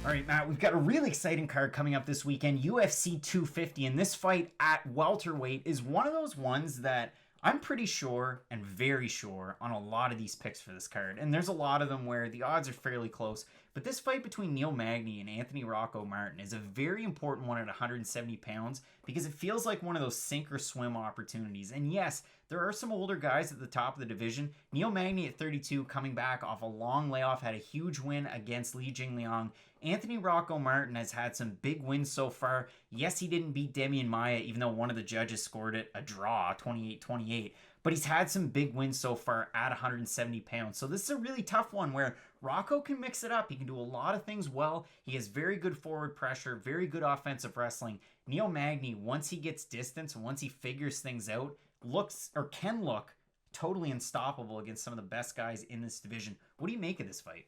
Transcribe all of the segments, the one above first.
All right, Matt, we've got a really exciting card coming up this weekend, UFC 250, and this fight at welterweight is one of those ones that I'm pretty sure and very sure on a lot of these picks for this card. And there's a lot of them where the odds are fairly close. But this fight between Neil Magny and Anthony Rocco Martin is a very important one at 170 pounds because it feels like one of those sink or swim opportunities. And yes, there are some older guys at the top of the division. Neil Magny at 32 coming back off a long layoff, had a huge win against Li Jingliang. Anthony Rocco Martin has had some big wins so far. Yes, he didn't beat Demian Maia, even though one of the judges scored it a draw, 28-28. But he's had some big wins so far at 170 pounds. So this is a really tough one where Rocco can mix it up. He can do a lot of things well. He has very good forward pressure, very good offensive wrestling. Neil Magny, once he gets distance, once he figures things out, looks or can look totally unstoppable against some of the best guys in this division. What do you make of this fight?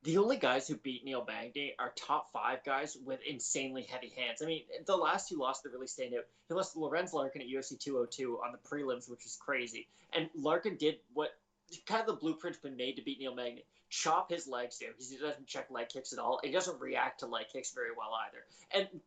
The only guys who beat Neil Magny are top five guys with insanely heavy hands. I mean, the last two losses that really stand out. He lost to Lorenz Larkin at UFC 202 on the prelims, which is crazy. And Larkin did what kind of the blueprint's been made to beat Neil Magny. Chop his legs down. He doesn't check leg kicks at all. He doesn't react to leg kicks very well either. And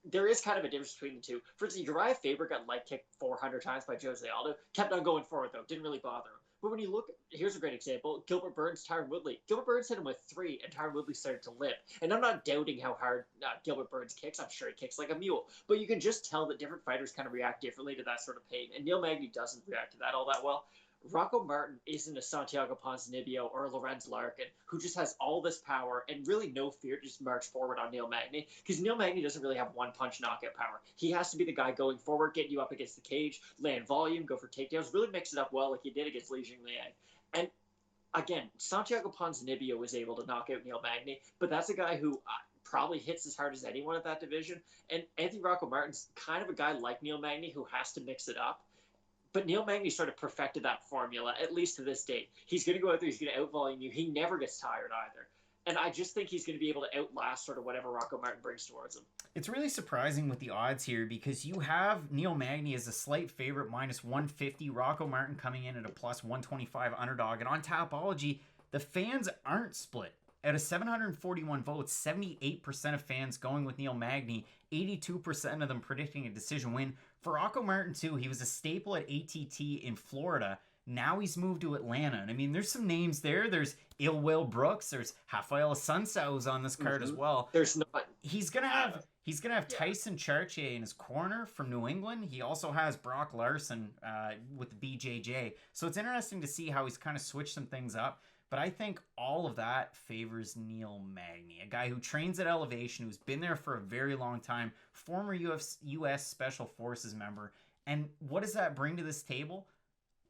there is kind of a difference between the two. For instance, Uriah Faber got leg kicked 400 times by Jose Aldo. Kept on going forward, though. Didn't really bother him. But when you look, here's a great example. Gilbert Burns, Tyron Woodley. Gilbert Burns hit him with 3, and Tyron Woodley started to limp. And I'm not doubting how hard Gilbert Burns kicks. I'm sure he kicks like a mule. But you can just tell that different fighters kind of react differently to that sort of pain. And Neil Magny doesn't react to that all that well. Rocco Martin isn't a Santiago Ponzinibbio or a Lorenz Larkin who just has all this power and really no fear to just march forward on Neil Magny, because Neil Magny doesn't really have one-punch knockout power. He has to be the guy going forward, getting you up against the cage, land volume, go for takedowns, really mix it up well like he did against Li Jingliang. And again, Santiago Ponzinibbio was able to knock out Neil Magny, but that's a guy who probably hits as hard as anyone at that division. And Anthony Rocco Martin's kind of a guy like Neil Magny who has to mix it up. But Neil Magny sort of perfected that formula, at least to this date. He's going to go out there, he's going to outvolume you. He never gets tired either. And I just think he's going to be able to outlast sort of whatever Rocco Martin brings towards him. It's really surprising with the odds here because you have Neil Magny as a slight favorite, minus 150. Rocco Martin coming in at a plus 125 underdog. And on Tapology, the fans aren't split. Out of 741 votes, 78% of fans going with Neil Magny, 82% of them predicting a decision win. For Rocco Martin, too, he was a staple at ATT in Florida. Now he's moved to Atlanta. And I mean, there's some names there. There's Il Will Brooks. There's Rafael Assunção who's on this card as well. There's not. He's gonna have Tyson Chartier in his corner from New England. He also has Brock Larson with the BJJ. So it's interesting to see how he's kind of switched some things up. But I think all of that favors Neil Magny, a guy who trains at Elevation, who's been there for a very long time, former U.S. Special Forces member. And what does that bring to this table?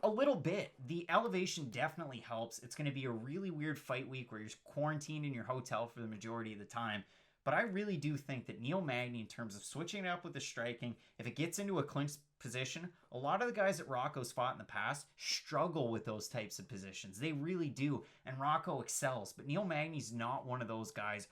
A little bit. The elevation definitely helps. It's going to be a really weird fight week where you're quarantined in your hotel for the majority of the time. But I really do think that Neil Magny, in terms of switching it up with the striking, if it gets into a clinch position, a lot of the guys that Rocco's fought in the past struggle with those types of positions. They really do. And Rocco excels. But Neil Magny's not one of those guys.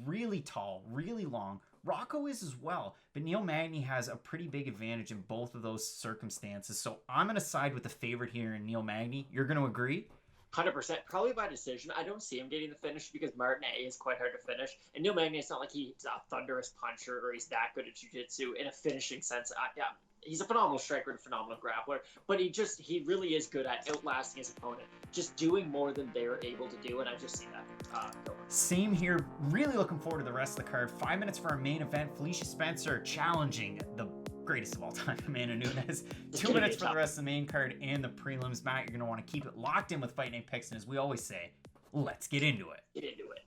Really tall, really long. Rocco is as well. But Neil Magny has a pretty big advantage in both of those circumstances. So I'm going to side with the favorite here in Neil Magny. You're going to agree? 100%. Probably by decision. I don't see him getting the finish because Martin A is quite hard to finish. And Neil Magny, it's not like he's a thunderous puncher or he's that good at jiu-jitsu in a finishing sense. Yeah, he's a phenomenal striker and a phenomenal grappler, but he really is good at outlasting his opponent, just doing more than they're able to do, and I just see that going. Same here. Really looking forward to the rest of the card. 5 minutes for our main event. Felicia Spencer challenging the greatest of all time, Amanda Nunes. 2 minutes for the rest of the main card and the prelims. Matt, you're going to want to keep it locked in with Fight Night Picks, and as we always say, let's get into it. Get into it.